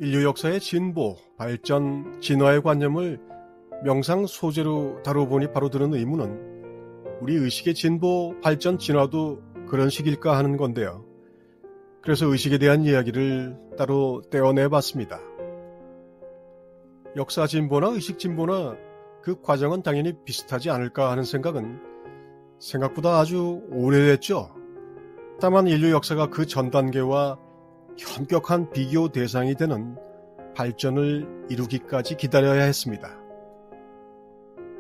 인류 역사의 진보, 발전, 진화의 관념을 명상 소재로 다뤄보니 바로 드는 의문은 우리 의식의 진보, 발전, 진화도 그런 식일까 하는 건데요. 그래서 의식에 대한 이야기를 따로 떼어내봤습니다. 역사 진보나 의식 진보나 그 과정은 당연히 비슷하지 않을까 하는 생각은 생각보다 아주 오래됐죠. 다만 인류 역사가 그 전 단계와 현격한 비교 대상이 되는 발전을 이루기까지 기다려야 했습니다.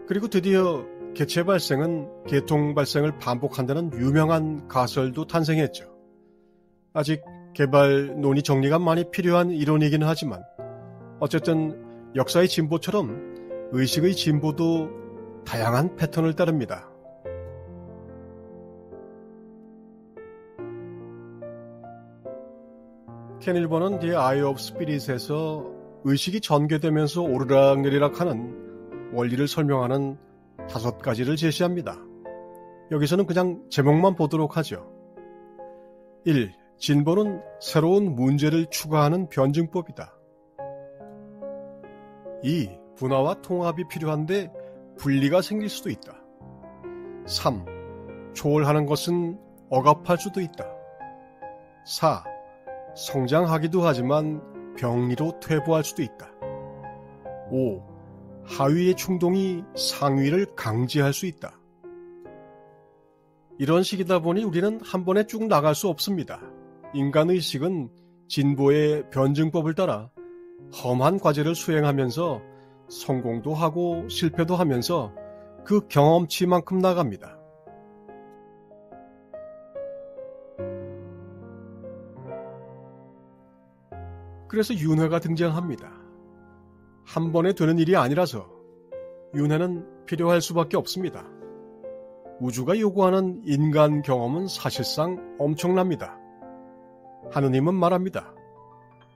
그리고 드디어 개체 발생은 계통 발생을 반복한다는 유명한 가설도 탄생했죠. 아직 개발 논의 정리가 많이 필요한 이론이긴 하지만 어쨌든 역사의 진보처럼 의식의 진보도 다양한 패턴을 따릅니다. 켄 일버는 The Eye of Spirit에서 의식이 전개되면서 오르락내리락 하는 원리를 설명하는 5가지를 제시합니다. 여기서는 그냥 제목만 보도록 하죠. 1. 진보는 새로운 문제를 추가하는 변증법이다. 2. 분화와 통합이 필요한데 분리가 생길 수도 있다. 3. 초월하는 것은 억압할 수도 있다. 4. 성장하기도 하지만 병리로 퇴보할 수도 있다. 5. 하위의 충동이 상위를 강제할 수 있다. 이런 식이다 보니 우리는 한 번에 쭉 나갈 수 없습니다. 인간의식은 진보의 변증법을 따라 험한 과제를 수행하면서 성공도 하고 실패도 하면서 그 경험치만큼 나갑니다. 그래서 윤회가 등장합니다. 한 번에 되는 일이 아니라서 윤회는 필요할 수밖에 없습니다. 우주가 요구하는 인간 경험은 사실상 엄청납니다. 하느님은 말합니다.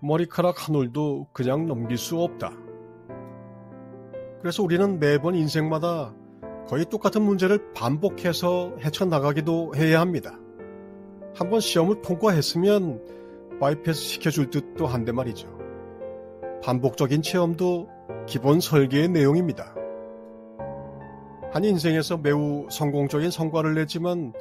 머리카락 한 올도 그냥 넘길 수 없다. 그래서 우리는 매번 인생마다 거의 똑같은 문제를 반복해서 헤쳐나가기도 해야 합니다. 한번 시험을 통과했으면 바이패스 시켜줄 듯도 한데 말이죠. 반복적인 체험도 기본 설계의 내용입니다. 한 인생에서 매우 성공적인 성과를 냈지만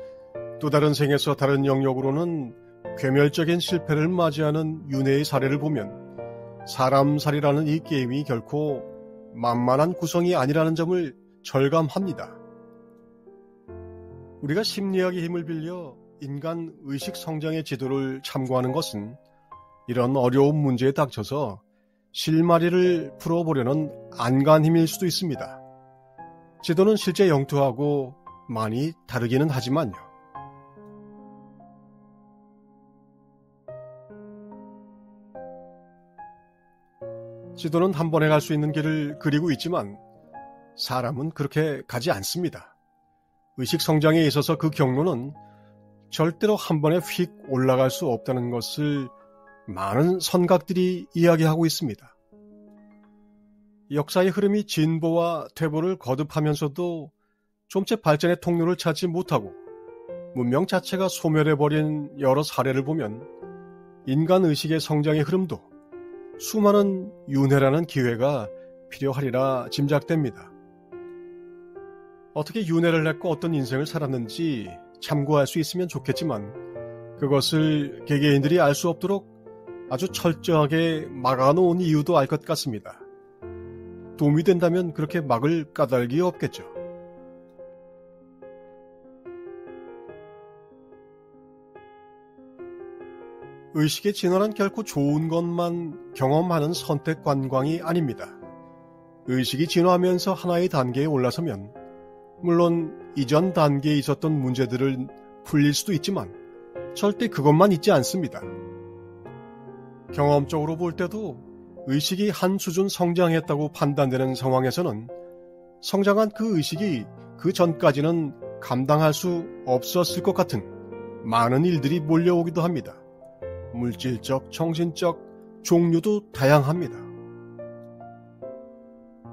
또 다른 생에서 다른 영역으로는 괴멸적인 실패를 맞이하는 윤회의 사례를 보면 사람살이라는 이 게임이 결코 만만한 구성이 아니라는 점을 절감합니다. 우리가 심리학의 힘을 빌려 인간 의식 성장의 지도를 참고하는 것은 이런 어려운 문제에 닥쳐서 실마리를 풀어보려는 안간힘일 수도 있습니다. 지도는 실제 영토하고 많이 다르기는 하지만요. 지도는 한 번에 갈 수 있는 길을 그리고 있지만 사람은 그렇게 가지 않습니다. 의식 성장에 있어서 그 경로는 절대로 한 번에 휙 올라갈 수 없다는 것을 많은 선각들이 이야기하고 있습니다. 역사의 흐름이 진보와 퇴보를 거듭하면서도 좀체 발전의 통로를 찾지 못하고 문명 자체가 소멸해버린 여러 사례를 보면 인간 의식의 성장의 흐름도 수많은 윤회라는 기회가 필요하리라 짐작됩니다. 어떻게 윤회를 했고 어떤 인생을 살았는지 참고할 수 있으면 좋겠지만 그것을 개개인들이 알 수 없도록 아주 철저하게 막아놓은 이유도 알 것 같습니다. 도움이 된다면 그렇게 막을 까닭이 없겠죠. 의식의 진화는 결코 좋은 것만 경험하는 선택 관광이 아닙니다. 의식이 진화하면서 하나의 단계에 올라서면 물론 이전 단계에 있었던 문제들을 풀릴 수도 있지만 절대 그것만 있지 않습니다. 경험적으로 볼 때도 의식이 한 수준 성장했다고 판단되는 상황에서는 성장한 그 의식이 그 전까지는 감당할 수 없었을 것 같은 많은 일들이 몰려오기도 합니다. 물질적, 정신적, 종류도 다양합니다.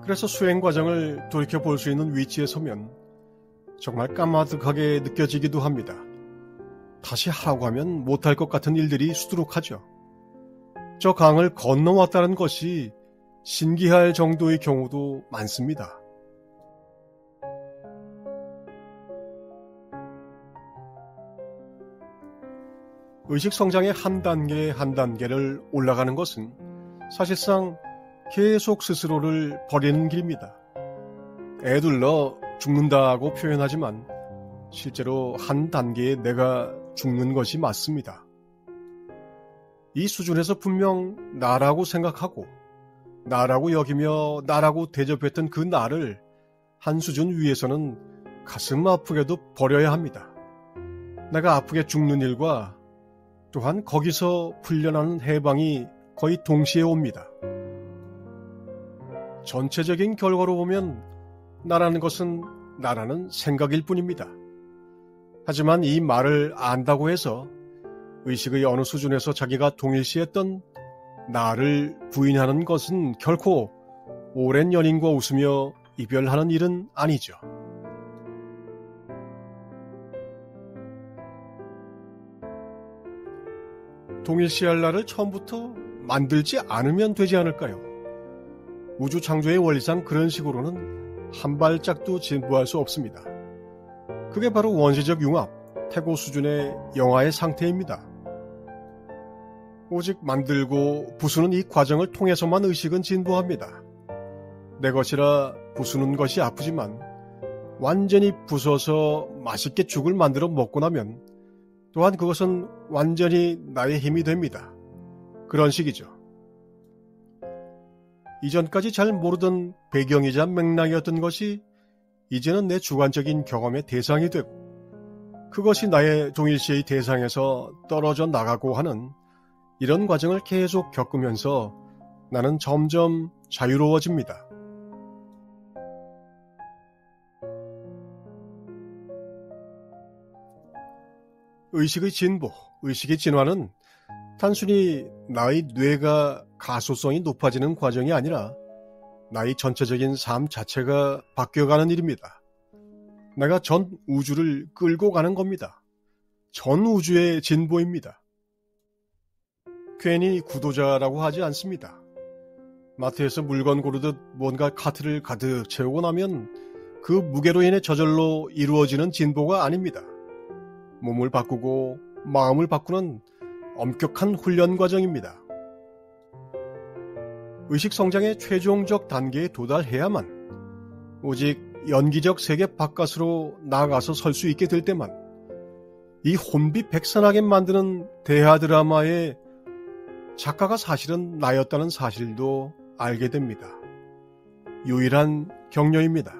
그래서 수행 과정을 돌이켜볼 수 있는 위치에 서면 정말 까마득하게 느껴지기도 합니다. 다시 하라고 하면 못할 것 같은 일들이 수두룩하죠. 저 강을 건너왔다는 것이 신기할 정도의 경우도 많습니다. 의식 성장의 한 단계 한 단계를 올라가는 것은 사실상 계속 스스로를 버리는 길입니다. 애둘러 죽는다고 표현하지만 실제로 한 단계에 내가 죽는 것이 맞습니다. 이 수준에서 분명 나라고 생각하고 나라고 여기며 나라고 대접했던 그 나를 한 수준 위에서는 가슴 아프게도 버려야 합니다. 내가 아프게 죽는 일과 또한 거기서 풀려나는 해방이 거의 동시에 옵니다. 전체적인 결과로 보면 나라는 것은 나라는 생각일 뿐입니다. 하지만 이 말을 안다고 해서 의식의 어느 수준에서 자기가 동일시했던 나를 부인하는 것은 결코 오랜 연인과 웃으며 이별하는 일은 아니죠. 동일시할 나를 처음부터 만들지 않으면 되지 않을까요? 우주 창조의 원리상 그런 식으로는 한 발짝도 진보할 수 없습니다. 그게 바로 원시적 융합, 태고 수준의 영아의 상태입니다. 오직 만들고 부수는 이 과정을 통해서만 의식은 진보합니다. 내 것이라 부수는 것이 아프지만 완전히 부숴서 맛있게 죽을 만들어 먹고 나면 또한 그것은 완전히 나의 힘이 됩니다. 그런 식이죠. 이전까지 잘 모르던 배경이자 맥락이었던 것이 이제는 내 주관적인 경험의 대상이 되고 그것이 나의 동일시의 대상에서 떨어져 나가고 하는 이런 과정을 계속 겪으면서 나는 점점 자유로워집니다. 의식의 진보, 의식의 진화는 단순히 나의 뇌가 가소성이 높아지는 과정이 아니라 나의 전체적인 삶 자체가 바뀌어가는 일입니다. 내가 전 우주를 끌고 가는 겁니다. 전 우주의 진보입니다. 괜히 구도자라고 하지 않습니다. 마트에서 물건 고르듯 뭔가 카트를 가득 채우고 나면 그 무게로 인해 저절로 이루어지는 진보가 아닙니다. 몸을 바꾸고 마음을 바꾸는 엄격한 훈련 과정입니다. 의식 성장의 최종적 단계에 도달해야만 오직 연기적 세계 바깥으로 나아가서 설 수 있게 될 때만 이 혼비백산하게 만드는 대하 드라마의 작가가 사실은 나였다는 사실도 알게 됩니다. 유일한 격려입니다.